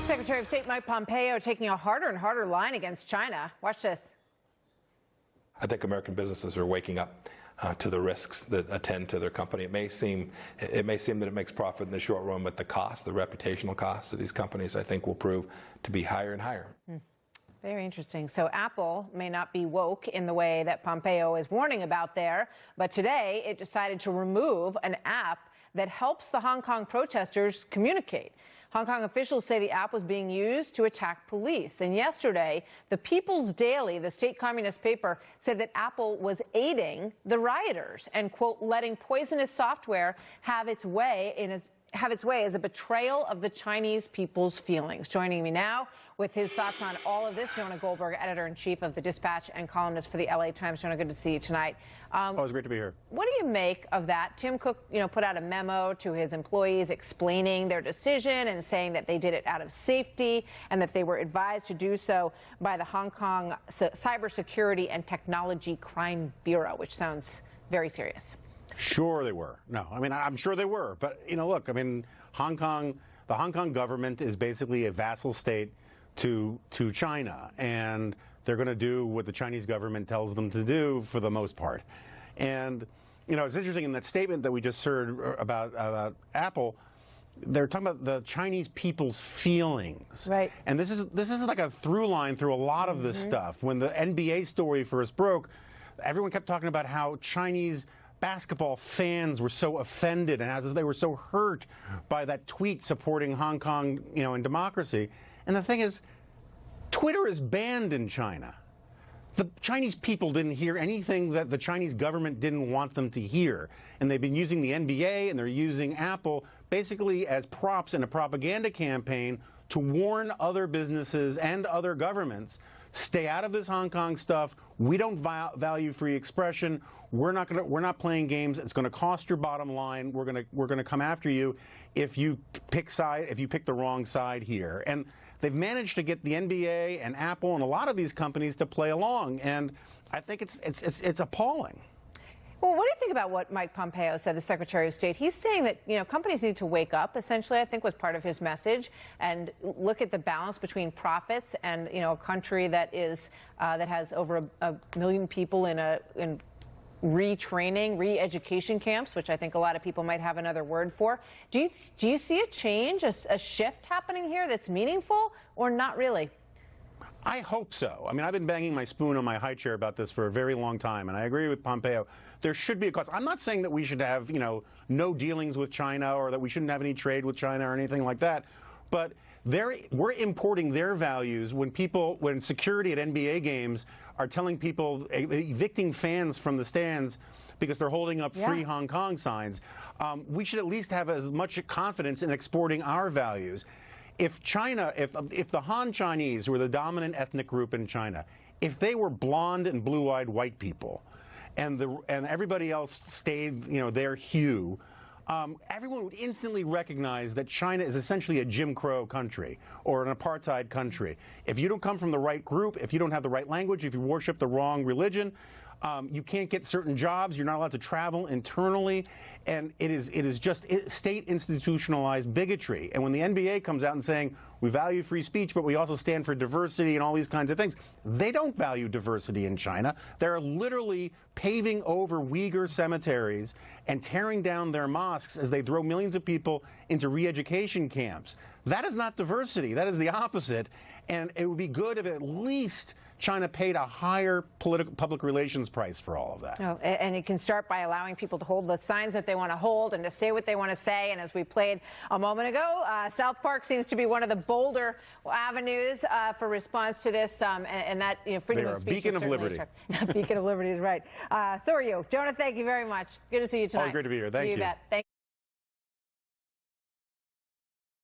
Secretary of State Mike Pompeo taking a harder and harder line against China. Watch this. I think American businesses are waking up to the risks that attend to their company. It may seem that it makes profit in the short run, but the reputational cost of these companies, I think, will prove to be higher and higher. Very interesting. So Apple may not be woke in the way that Pompeo is warning about there, but today it decided to remove an app that helps the Hong Kong protesters communicate. Hong Kong officials say the app was being used to attack police. And yesterday, the People's Daily, the state communist paper, said that Apple was aiding the rioters and, quote, letting poisonous software have its way as a betrayal of the Chinese people's feelings. Joining me now with his thoughts on all of this, Jonah Goldberg, editor-in-chief of The Dispatch and columnist for the LA Times. Jonah, good to see you tonight. Always great to be here. What do you make of that? Tim Cook, put out a memo to his employees explaining their decision and saying that they did it out of safety and that they were advised to do so by the Hong Kong Cybersecurity and Technology Crime Bureau, which sounds very serious. Sure they were. No, I mean, I'm sure they were. But, look, I mean, the Hong Kong government is basically a vassal state to China, and they're going to do what the Chinese government tells them to do for the most part. And, it's interesting in that statement that we just heard about Apple, they're talking about the Chinese people's feelings. Right. And this is like a through line through a lot of this stuff. When the NBA story first broke, everyone kept talking about how Chinese basketball fans were so offended and how they were so hurt by that tweet supporting Hong Kong, and democracy. And the thing is, Twitter is banned in China. The Chinese people didn't hear anything that the Chinese government didn't want them to hear. And they've been using the NBA and they're using Apple basically as props in a propaganda campaign to warn other businesses and other governments, stay out of this Hong Kong stuff. We don't value free expression. We're not playing games. It's going to cost your bottom line. We're going to come after you if you pick the wrong side here. And they've managed to get the NBA and Apple and a lot of these companies to play along. And I think it's appalling. Well, what do you think about what Mike Pompeo said, the Secretary of State? He's saying that, companies need to wake up, essentially, I think was part of his message, and look at the balance between profits and, a country that has over a million people in retraining, re-education camps, which I think a lot of people might have another word for. Do you see a change, a shift happening here that's meaningful, or not really? I hope so. I mean, I've been banging my spoon on my high chair about this for a very long time, and I agree with Pompeo. There should be a cost. I'm not saying that we should have, no dealings with China or that we shouldn't have any trade with China or anything like that, but we're importing their values when security at NBA games are telling people, evicting fans from the stands because they're holding up free Hong Kong signs. We should at least have as much confidence in exporting our values. If the Han Chinese, who are the dominant ethnic group in China, if they were blonde and blue-eyed white people, and everybody else stayed, their hue, everyone would instantly recognize that China is essentially a Jim Crow country or an apartheid country. If you don't come from the right group, if you don't have the right language, if you worship the wrong religion, you can't get certain jobs. You're not allowed to travel internally, and it is just state institutionalized bigotry. And when the NBA comes out and saying we value free speech, but we also stand for diversity and all these kinds of things, they don't value diversity in China. They're literally paving over Uyghur cemeteries and tearing down their mosques as they throw millions of people into re-education camps. That is not diversity. That is the opposite. And it would be good if at least China paid a higher public relations price for all of that. Oh, and it can start by allowing people to hold the signs that they want to hold and to say what they want to say. And as we played a moment ago, South Park seems to be one of the bolder avenues for response to this, and that freedom of speech. They're a beacon of liberty. Beacon of liberty is right. So are you. Jonah, thank you very much. Good to see you tonight. Always great to be here. Thank you. You bet. Thank